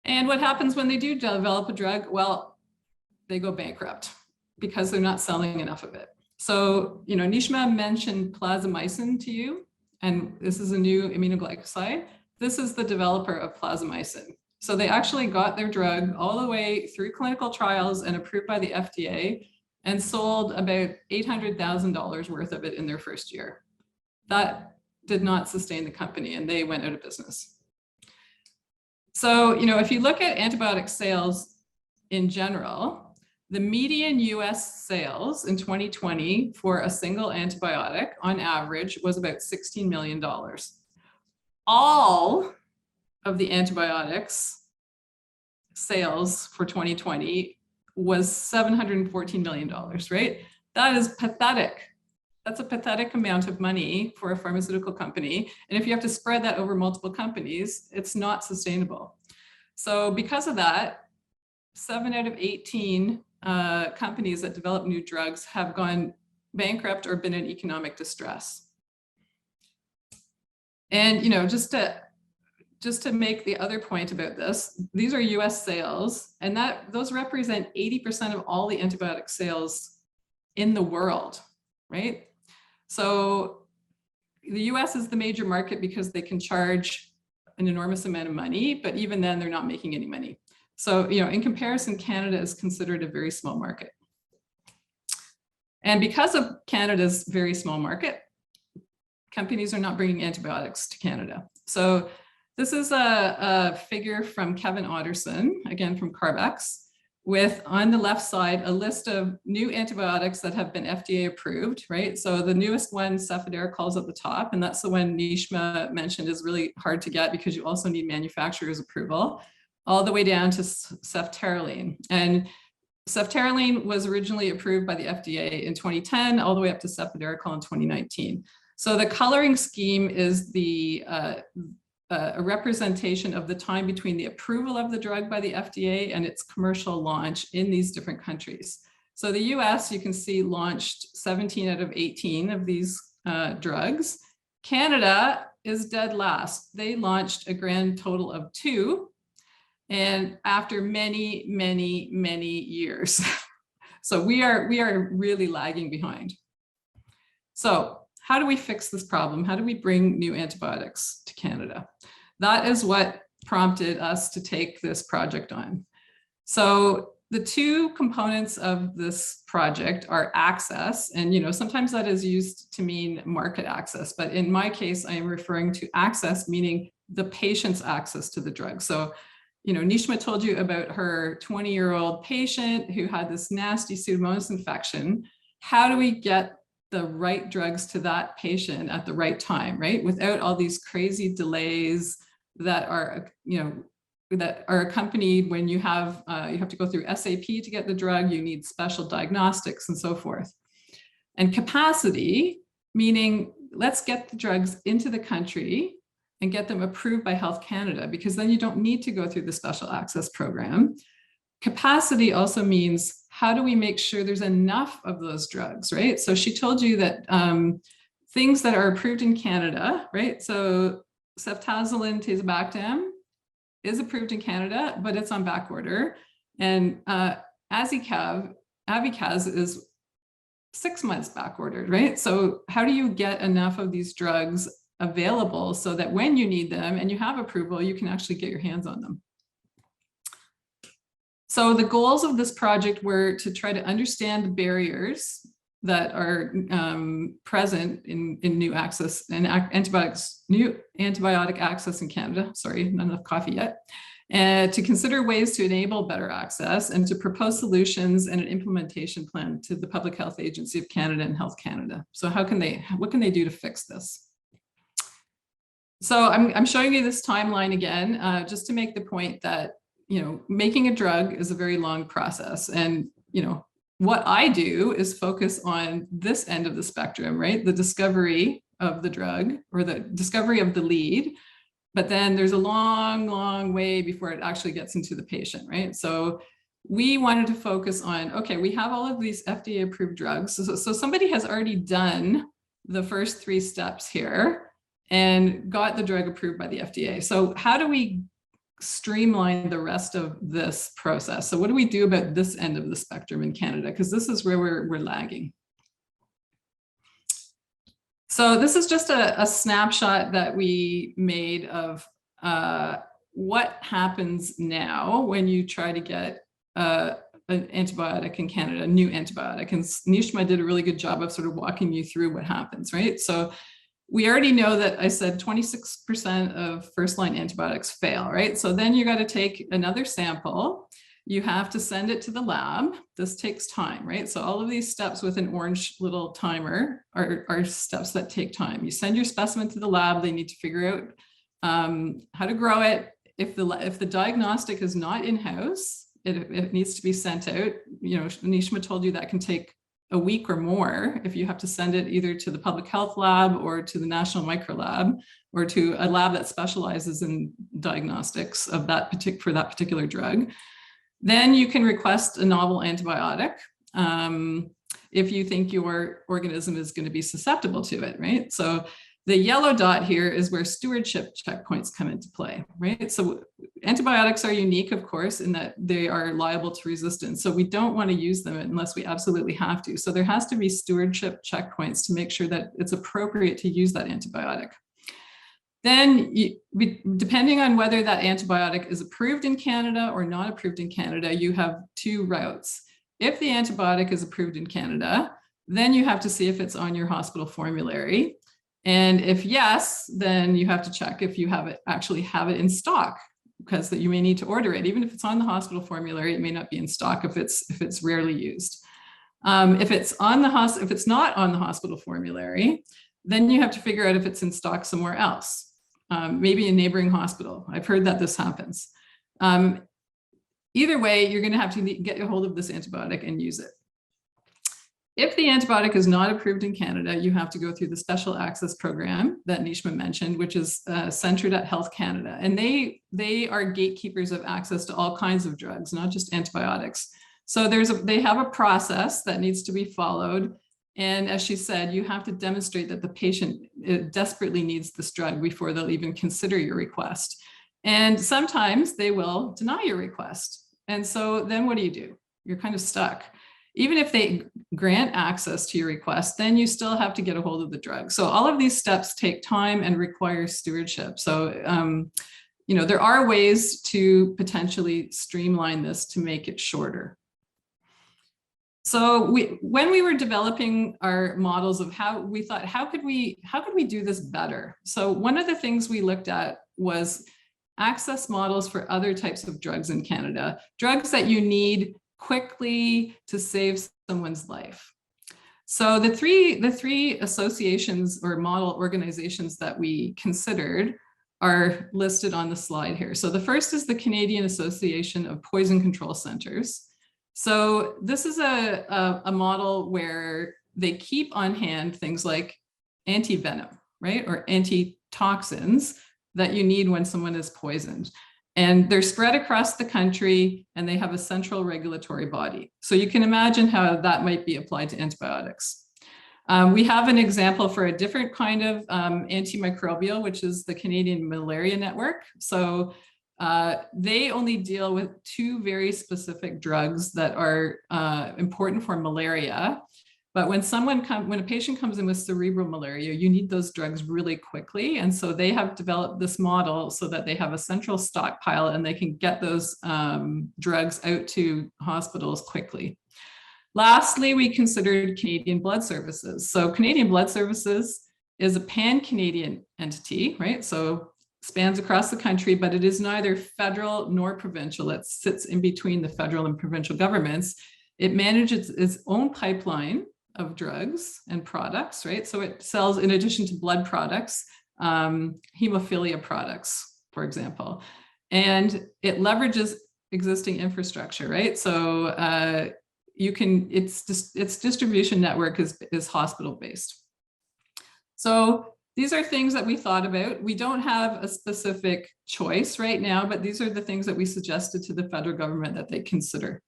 And what happens when they do develop a drug? Well, they go bankrupt because they're not selling enough of it. So, you know, Nishma mentioned plasmamycin to you, and this is a new aminoglycoside. This is the developer of plasmamycin. So they actually got their drug all the way through clinical trials and approved by the FDA and sold about $800,000 worth of it in their first year. That did not sustain the company, and they went out of business. So, you know, if you look at antibiotic sales in general, the median US sales in 2020 for a single antibiotic on average was about $16 million. All of the antibiotics sales for 2020 was $714 million, right? That is pathetic. That's a pathetic amount of money for a pharmaceutical company. And if you have to spread that over multiple companies, it's not sustainable. So because of that, 7 out of 18 companies that develop new drugs have gone bankrupt or been in economic distress. And, you know, just to make the other point about this, these are US sales, and those represent 80% of all the antibiotic sales in the world, right? So the US is the major market because they can charge an enormous amount of money, but even then they're not making any money. So, you know, in comparison, Canada is considered a very small market. And because of Canada's very small market, companies are not bringing antibiotics to Canada. So this is a figure from Kevin Otterson, again from Carbex, with on the left side a list of new antibiotics that have been FDA approved, right? So the newest one, cefadorocol, is at the top, and that's the one Nishma mentioned is really hard to get because you also need manufacturer's approval, all the way down to ceftaroline. And ceftaroline was originally approved by the FDA in 2010, all the way up to cefadorocol in 2019. So the coloring scheme is a representation of the time between the approval of the drug by the FDA and its commercial launch in these different countries. So the US, you can see, launched 17 out of 18 of these drugs. Canada is dead last. They launched a grand total of 2, and after many, many, many years. So we are really lagging behind. So how do we fix this problem? How do we bring new antibiotics to Canada? That is what prompted us to take this project on. So the two components of this project are access, and you know, sometimes that is used to mean market access, but in my case, I am referring to access, meaning the patient's access to the drug. So, you know, Nishma told you about her 20-year-old patient who had this nasty Pseudomonas infection. How do we get the right drugs to that patient at the right time, right? Without all these crazy delays that are, you know, that are accompanied when you have to go through SAP to get the drug, you need special diagnostics and so forth. And capacity, meaning let's get the drugs into the country and get them approved by Health Canada, because then you don't need to go through the special access program. Capacity also means, how do we make sure there's enough of those drugs, right? So she told you that things that are approved in Canada, right? So ceftazolin tazobactam is approved in Canada, but it's on back order. And Avicaz is 6 months back ordered, right? So how do you get enough of these drugs available so that when you need them and you have approval, you can actually get your hands on them? So the goals of this project were to try to understand the barriers that are present in new access and new antibiotic access in Canada. Sorry, not enough coffee yet. And to consider ways to enable better access and to propose solutions and an implementation plan to the Public Health Agency of Canada and Health Canada. So what can they do to fix this? So I'm showing you this timeline again, just to make the point that, making a drug is a very long process. And, what I do is focus on this end of the spectrum, right? The discovery of the drug or the discovery of the lead. But then there's a long, long way before it actually gets into the patient, right? So we wanted to focus on, okay, we have all of these FDA approved drugs. So somebody has already done the first 3 steps here and got the drug approved by the FDA. So how do we streamline the rest of this process? So what do we do about this end of the spectrum in Canada? Because this is where we're lagging. So this is just a snapshot that we made of what happens now when you try to get an antibiotic in Canada, a new antibiotic. And Nishma did a really good job of sort of walking you through what happens, right? So we already know that I said 26% of first-line antibiotics fail, right? So then you got to take another sample. You have to send it to the lab. This takes time, right? So all of these steps with an orange little timer are steps that take time. You send your specimen to the lab. They need to figure out how to grow it. If the diagnostic is not in-house, it needs to be sent out. Nishma told you that can take a week or more if you have to send it either to the public health lab or to the national micro lab or to a lab that specializes in diagnostics of for that particular drug. Then you can request a novel antibiotic if you think your organism is going to be susceptible to it, right? So the yellow dot here is where stewardship checkpoints come into play, right? So antibiotics are unique, of course, in that they are liable to resistance. So we don't want to use them unless we absolutely have to. So there has to be stewardship checkpoints to make sure that it's appropriate to use that antibiotic. Then, depending on whether that antibiotic is approved in Canada or not approved in Canada, you have 2 routes. If the antibiotic is approved in Canada, then you have to see if it's on your hospital formulary. And if yes, then you have to check if you actually have it in stock, because that you may need to order it. Even if it's on the hospital formulary, it may not be in stock if it's rarely used. If it's not on the hospital formulary, then you have to figure out if it's in stock somewhere else, maybe a neighboring hospital. I've heard that this happens. Either way, you're going to have to get a hold of this antibiotic and use it. If the antibiotic is not approved in Canada, you have to go through the special access program that Nishma mentioned, which is centered at Health Canada. And they are gatekeepers of access to all kinds of drugs, not just antibiotics. So they have a process that needs to be followed. And as she said, you have to demonstrate that the patient desperately needs this drug before they'll even consider your request. And sometimes they will deny your request. And so then what do? You're kind of stuck. Even if they grant access to your request, then you still have to get a hold of the drug. So all of these steps take time and require stewardship. So, there are ways to potentially streamline this to make it shorter. So when we were developing our models of how we thought, how could we do this better? So one of the things we looked at was access models for other types of drugs in Canada, drugs that you need quickly to save someone's life. So the three associations or model organizations that we considered are listed on the slide here. So the first is the Canadian Association of Poison Control Centers. So this is a model where they keep on hand things like antivenom, right? Or antitoxins that you need when someone is poisoned. And they're spread across the country and they have a central regulatory body. So you can imagine how that might be applied to antibiotics. We have an example for a different kind of antimicrobial, which is the Canadian Malaria Network. So they only deal with 2 very specific drugs that are important for malaria. But when a patient comes in with cerebral malaria, you need those drugs really quickly. And so they have developed this model so that they have a central stockpile and they can get those drugs out to hospitals quickly. Lastly, we considered Canadian Blood Services. So Canadian Blood Services is a pan-Canadian entity, right? So spans across the country, but it is neither federal nor provincial. It sits in between the federal and provincial governments. It manages its own pipeline of drugs and products, right? So it sells, in addition to blood products, hemophilia products, for example, and it leverages existing infrastructure, right? So its distribution network is hospital-based. So these are things that we thought about. We don't have a specific choice right now, but these are the things that we suggested to the federal government that they consider.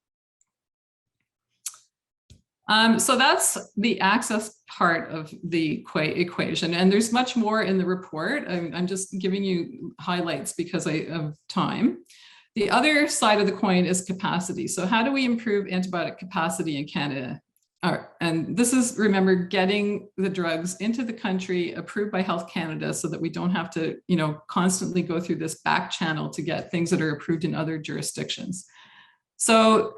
So that's the access part of the equation, and there's much more in the report. I'm just giving you highlights because of time. The other side of the coin is capacity. So how do we improve antibiotic capacity in Canada? And this is, remember, getting the drugs into the country approved by Health Canada so that we don't have to, constantly go through this back channel to get things that are approved in other jurisdictions. So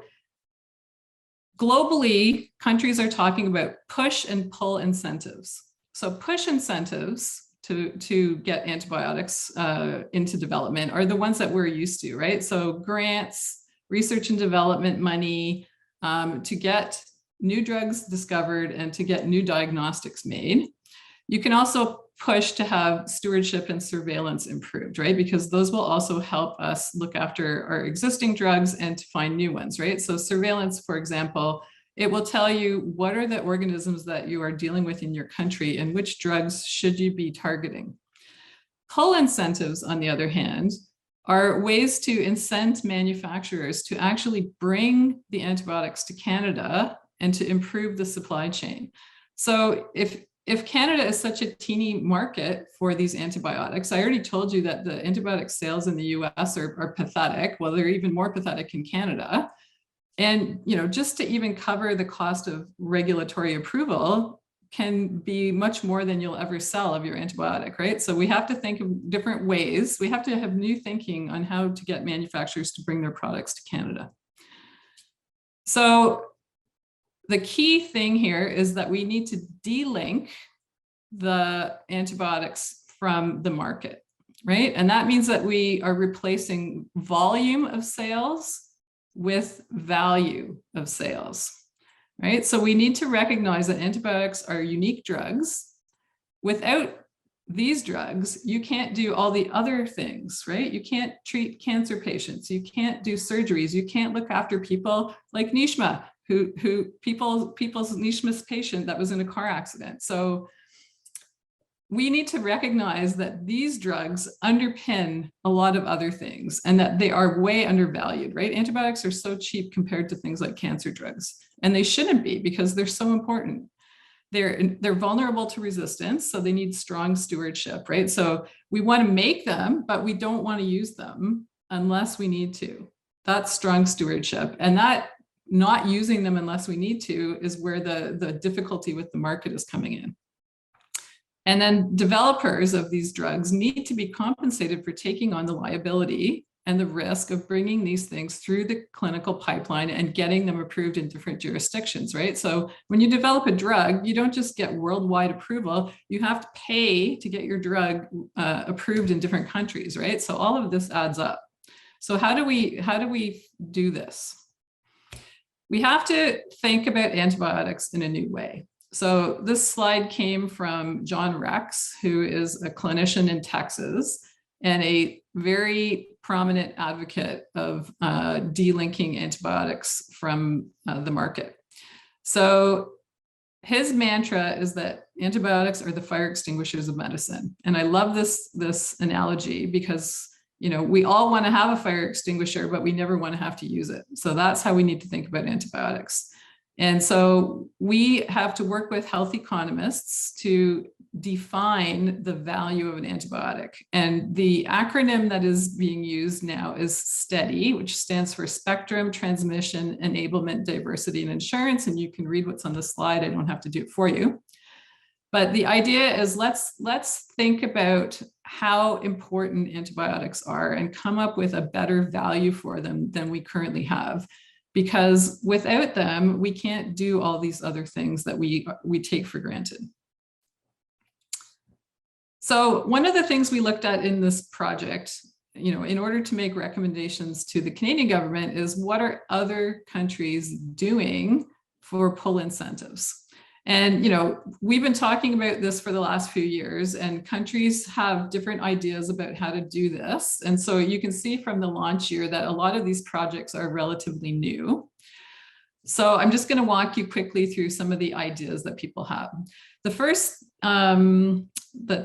globally, countries are talking about push and pull incentives. So push incentives to get antibiotics into development are the ones that we're used to, right? So grants, research and development money to get new drugs discovered and to get new diagnostics made. You can also push to have stewardship and surveillance improved, right? Because those will also help us look after our existing drugs and to find new ones, right? So surveillance, for example, it will tell you what are the organisms that you are dealing with in your country and which drugs should you be targeting. Pull incentives, on the other hand, are ways to incent manufacturers to actually bring the antibiotics to Canada and to improve the supply chain. So if Canada is such a teeny market for these antibiotics, I already told you that the antibiotic sales in the US are pathetic. Well, they're even more pathetic in Canada. And just to even cover the cost of regulatory approval can be much more than you'll ever sell of your antibiotic, right? So we have to think of different ways. We have to have new thinking on how to get manufacturers to bring their products to Canada. So the key thing here is that we need to de-link the antibiotics from the market, right? And that means that we are replacing volume of sales with value of sales, right? So we need to recognize that antibiotics are unique drugs. Without these drugs, you can't do all the other things, right? You can't treat cancer patients. You can't do surgeries. You can't look after people like Nishma, people's Nishma's patient that was in a car accident. So we need to recognize that these drugs underpin a lot of other things and that they are way undervalued, right? Antibiotics are so cheap compared to things like cancer drugs, and they shouldn't be because they're so important. They're vulnerable to resistance, so they need strong stewardship, right? So we want to make them, but we don't want to use them unless we need to. That's strong stewardship. And that not using them unless we need to is where the difficulty with the market is coming in. And then developers of these drugs need to be compensated for taking on the liability and the risk of bringing these things through the clinical pipeline and getting them approved in different jurisdictions, right? So when you develop a drug, you don't just get worldwide approval, you have to pay to get your drug approved in different countries, right? So all of this adds up. So how do we do this? We have to think about antibiotics in a new way. So this slide came from John Rex, who is a clinician in Texas and a very prominent advocate of delinking antibiotics from the market. So his mantra is that antibiotics are the fire extinguishers of medicine. And I love this analogy because we all want to have a fire extinguisher, but we never want to have to use it. So that's how we need to think about antibiotics. And so we have to work with health economists to define the value of an antibiotic. And the acronym that is being used now is STEADY, which stands for Spectrum, Transmission, Enablement, Diversity, and Insurance. And you can read what's on the slide. I don't have to do it for you. But the idea is let's think about how important antibiotics are and come up with a better value for them than we currently have. Because without them, we can't do all these other things that we take for granted. So one of the things we looked at in this project, in order to make recommendations to the Canadian government, is what are other countries doing for pull incentives? And, we've been talking about this for the last few years, and countries have different ideas about how to do this. And so you can see from the launch year that a lot of these projects are relatively new. So I'm just going to walk you quickly through some of the ideas that people have. The first, the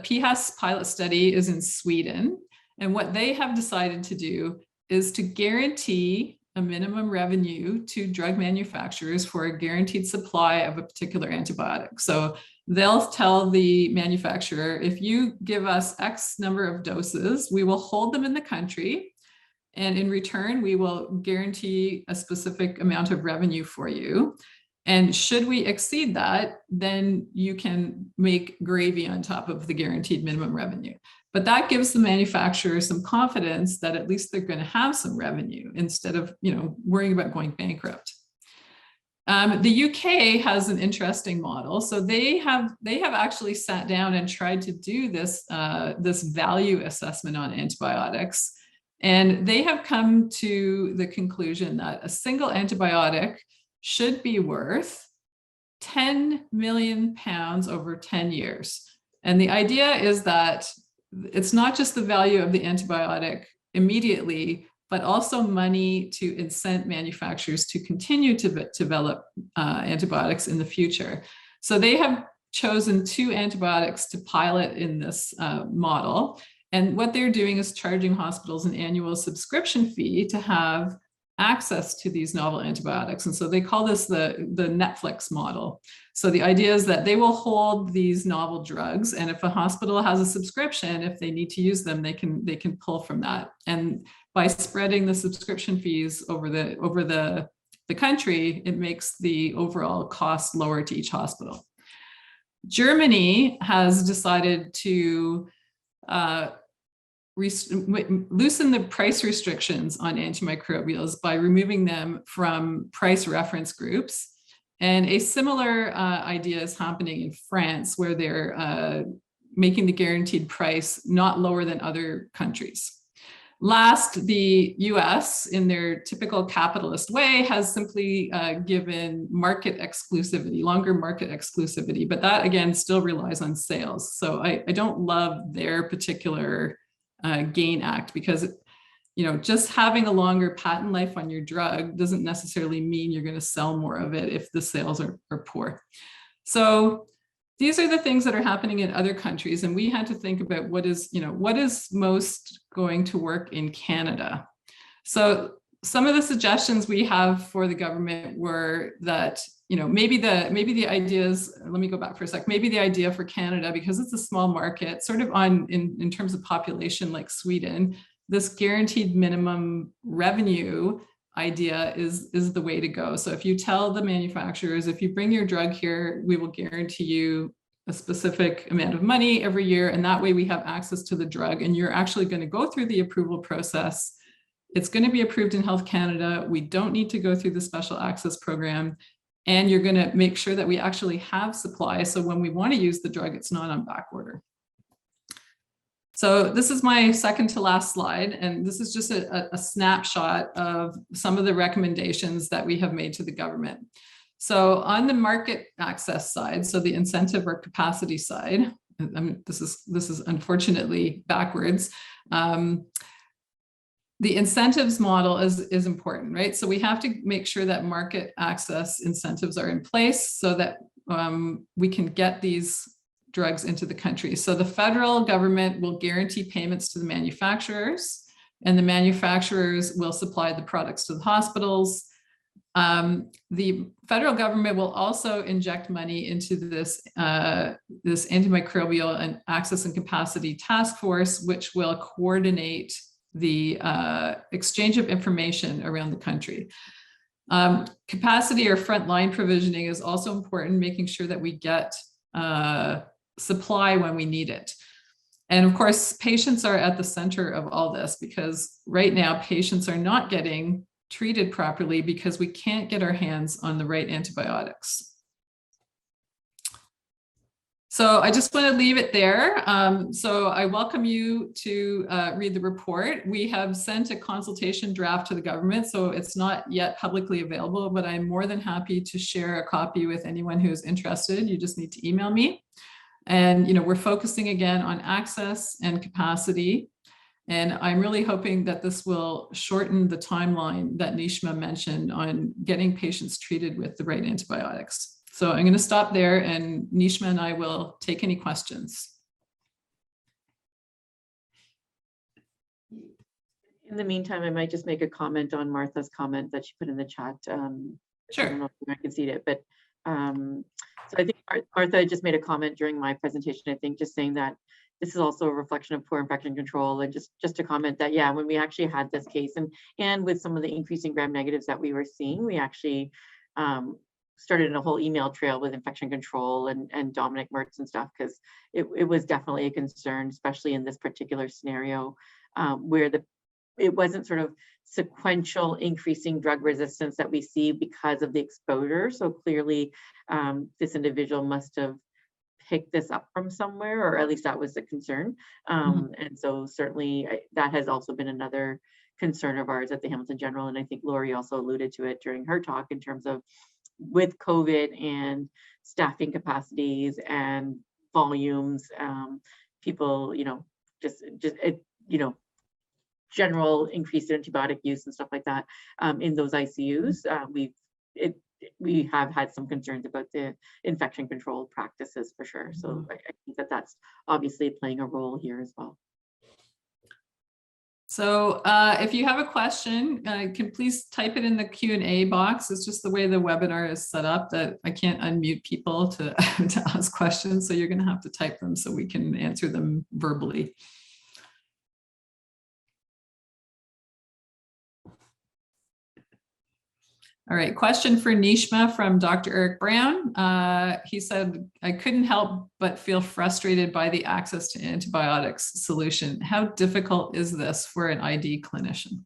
PHAS pilot study is in Sweden. And what they have decided to do is to guarantee a minimum revenue to drug manufacturers for a guaranteed supply of a particular antibiotic. So they'll tell the manufacturer, if you give us X number of doses, we will hold them in the country. And in return, we will guarantee a specific amount of revenue for you. And should we exceed that, then you can make gravy on top of the guaranteed minimum revenue. But that gives the manufacturer some confidence that at least they're going to have some revenue instead of, worrying about going bankrupt. The UK has an interesting model. So they have actually sat down and tried to do this, this value assessment on antibiotics. And they have come to the conclusion that a single antibiotic should be worth 10 million pounds over 10 years. And the idea is that it's not just the value of the antibiotic immediately, but also money to incent manufacturers to continue to develop antibiotics in the future. So they have chosen 2 antibiotics to pilot in this model. And what they're doing is charging hospitals an annual subscription fee to have access to these novel antibiotics. And so they call this the Netflix model. So the idea is that they will hold these novel drugs, and if a hospital has a subscription, if they need to use them, they can pull from that. And by spreading the subscription fees over the country, it makes the overall cost lower to each hospital. Germany has decided to loosen the price restrictions on antimicrobials by removing them from price reference groups. And a similar idea is happening in France, where they're making the guaranteed price not lower than other countries. Last, the US, in their typical capitalist way, has simply given market exclusivity, longer market exclusivity, but that again still relies on sales. So I don't love their particular GAIN Act, because just having a longer patent life on your drug doesn't necessarily mean you're going to sell more of it if the sales are poor. So these are the things that are happening in other countries, and we had to think about what is most going to work in Canada. So some of the suggestions we have for the government were that maybe the ideas, let me go back for a sec, maybe the idea for Canada, because it's a small market, sort of in terms of population like Sweden, this guaranteed minimum revenue idea is the way to go. So if you tell the manufacturers, if you bring your drug here, we will guarantee you a specific amount of money every year, and that way we have access to the drug, and you're actually going to go through the approval process. It's going to be approved in Health Canada. We don't need to go through the special access program. And you're going to make sure that we actually have supply. So when we want to use the drug, it's not on back order. So this is my second to last slide. And this is just a snapshot of some of the recommendations that we have made to the government. So on the market access side, so the incentive or capacity side, this is unfortunately backwards. The incentives model is important, right? So we have to make sure that market access incentives are in place so that we can get these drugs into the country. So the federal government will guarantee payments to the manufacturers, and the manufacturers will supply the products to the hospitals. The federal government will also inject money into this, this antimicrobial and access and capacity task force, which will coordinate the exchange of information around the country. Capacity or frontline provisioning is also important, making sure that we get supply when we need it. And of course, patients are at the center of all this, because right now patients are not getting treated properly because we can't get our hands on the right antibiotics. So I just want to leave it there. So I welcome you to read the report. We have sent a consultation draft to the government, so it's not yet publicly available, but I'm more than happy to share a copy with anyone who is interested. You just need to email me. And, you know, we're focusing again on access and capacity. And I'm really hoping that this will shorten the timeline that Nishma mentioned on getting patients treated with the right antibiotics. So I'm going to stop there, and Nishma and I will take any questions. In the meantime, I might just make a comment on Martha's comment that she put in the chat. Sure. I don't know if I can see it, but so I think Martha just made a comment during my presentation, I think, just saying that this is also a reflection of poor infection control, and just to comment that, yeah, when we actually had this case and with some of the increasing gram negatives that we were seeing, we actually started in a whole email trail with infection control and Dominic Mertz and stuff, because it was definitely a concern, especially in this particular scenario where it wasn't sort of sequential increasing drug resistance that we see because of the exposure. So clearly this individual must have pick this up from somewhere, or at least that was the concern. And so certainly that has also been another concern of ours at the Hamilton General. And I think Lori also alluded to it during her talk in terms of with COVID and staffing capacities and volumes, people, you know, general increased antibiotic use and stuff like that in those ICUs. We have had some concerns about the infection control practices for sure. So I think that that's obviously playing a role here as well. So if you have a question, can please type it in the Q&A box. It's just the way the webinar is set up that I can't unmute people to ask questions. So you're going to have to type them so we can answer them verbally. All right, question for Nishma from Dr. Eric Brown. He said, I couldn't help but feel frustrated by the access to antibiotics solution. How difficult is this for an ID clinician?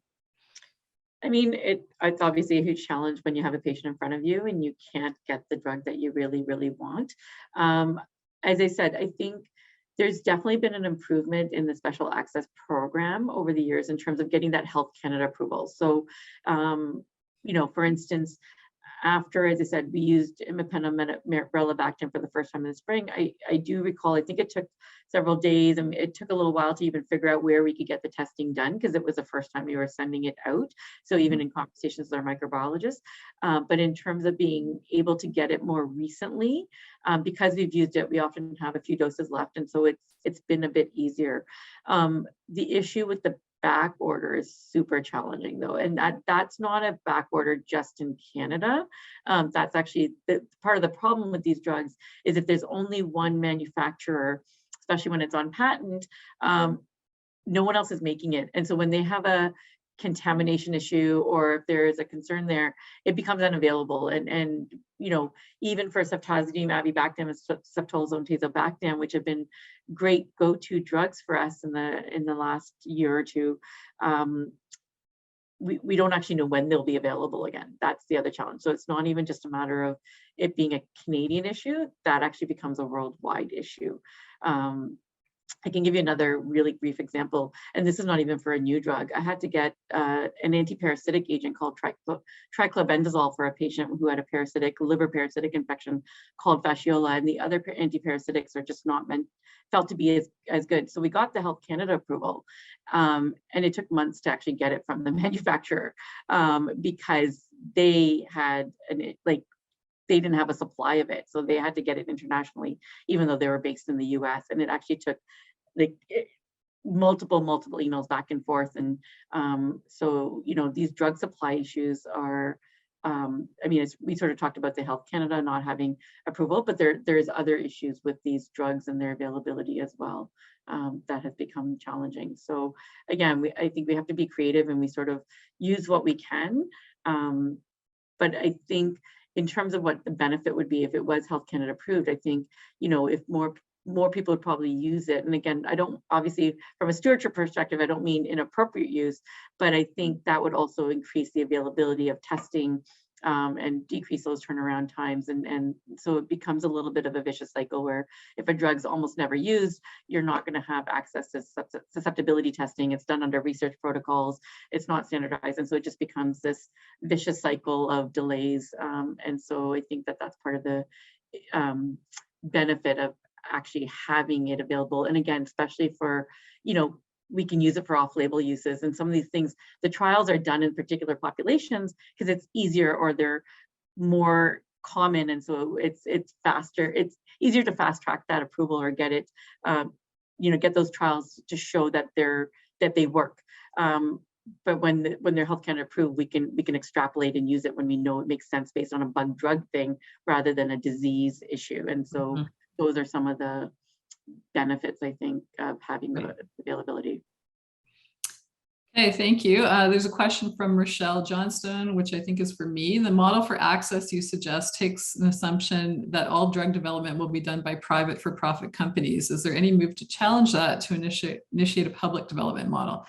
I mean, it's obviously a huge challenge when you have a patient in front of you and you can't get the drug that you really, really want. As I said, I think there's definitely been an improvement in the special access program over the years in terms of getting that Health Canada approval. So, you know, for instance, after, as I said, we used imipenem relebactam for the first time in the spring, I do recall, I think it took several days and it took a little while to even figure out where we could get the testing done because it was the first time we were sending it out. So even in conversations with our microbiologists, but in terms of being able to get it more recently, because we've used it, we often have a few doses left. And so it's been a bit easier. The issue with the back order is super challenging though, and that's not a back order just in Canada. That's actually part of the problem with these drugs is if there's only one manufacturer, especially when it's on patent, no one else is making it. And so when they have a contamination issue or if there is a concern there, it becomes unavailable. And you know, even for ceftazidime, avibactam, and ceftolozone tazobactam, which have been great go-to drugs for us in the last year or two, we don't actually know when they'll be available again. That's the other challenge. So it's not even just a matter of it being a Canadian issue, that actually becomes a worldwide issue. I can give you another really brief example, and this is not even for a new drug. I had to get an antiparasitic agent called triclobendazole for a patient who had a liver parasitic infection called fasciola, and the other antiparasitics are just not felt to be as good. So we got the Health Canada approval, and it took months to actually get it from the manufacturer because they had they didn't have a supply of it. So they had to get it internationally, even though they were based in the US. And it actually took multiple emails back and forth. And so, you know, these drug supply issues are I mean, we sort of talked about the Health Canada not having approval, but there's other issues with these drugs and their availability as well that has become challenging. So again, I think we have to be creative and we sort of use what we can. But I think in terms of what the benefit would be if it was Health Canada approved, I think, if more people would probably use it. And again, I don't, obviously from a stewardship perspective, I don't mean inappropriate use, but I think that would also increase the availability of testing and decrease those turnaround times. And so it becomes a little bit of a vicious cycle where if a drug's almost never used, you're not going to have access to susceptibility testing. It's done under research protocols. It's not standardized. And so it just becomes this vicious cycle of delays. And so I think that that's part of the benefit of actually having it available. And again, especially for, we can use it for off-label uses. And some of these things, the trials are done in particular populations because it's easier or they're more common. And so it's faster, it's easier to fast track that approval or get it, get those trials to show that they work. But when they're Health Canada approved, we can extrapolate and use it when we know it makes sense based on a bug drug thing rather than a disease issue. And so those are some of the benefits, I think, of having the availability. Okay, thank you. There's a question from Rochelle Johnstone, which I think is for me. The model for access you suggest takes an assumption that all drug development will be done by private for-profit companies. Is there any move to challenge that to initiate a public development model?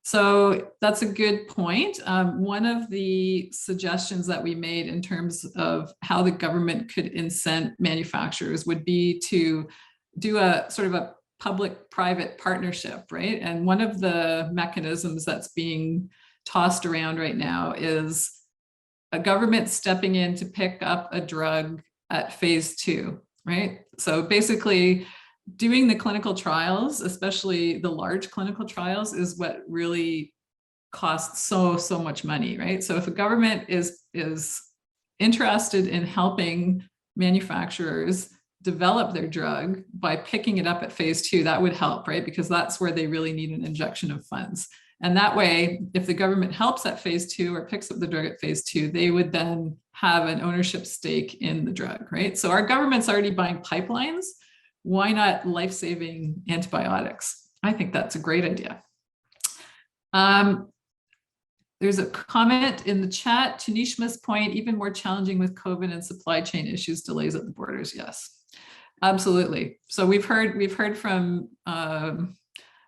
So that's a good point. One of the suggestions that we made in terms of how the government could incent manufacturers would be to do a sort of a public-private partnership, right? And one of the mechanisms that's being tossed around right now is a government stepping in to pick up a drug at phase 2, right? So basically doing the clinical trials, especially the large clinical trials, is what really costs so much money, right? So if a government is interested in helping manufacturers develop their drug by picking it up at phase 2, that would help, right? Because that's where they really need an injection of funds. And that way, if the government helps at phase 2 or picks up the drug at phase 2, they would then have an ownership stake in the drug, right? So our government's already buying pipelines. Why not life-saving antibiotics? I think that's a great idea. There's a comment in the chat to Nishma's point, even more challenging with COVID and supply chain issues, delays at the borders. Yes, absolutely. So we've heard from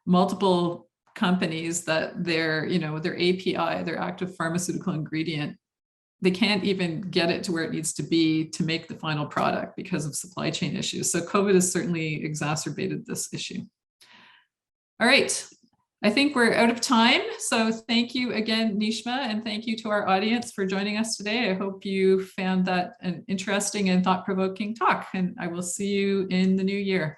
multiple companies that their API, their active pharmaceutical ingredient, they can't even get it to where it needs to be to make the final product because of supply chain issues. So COVID has certainly exacerbated this issue. All right. I think we're out of time. So thank you again, Nishma, and thank you to our audience for joining us today. I hope you found that an interesting and thought-provoking talk, and I will see you in the new year.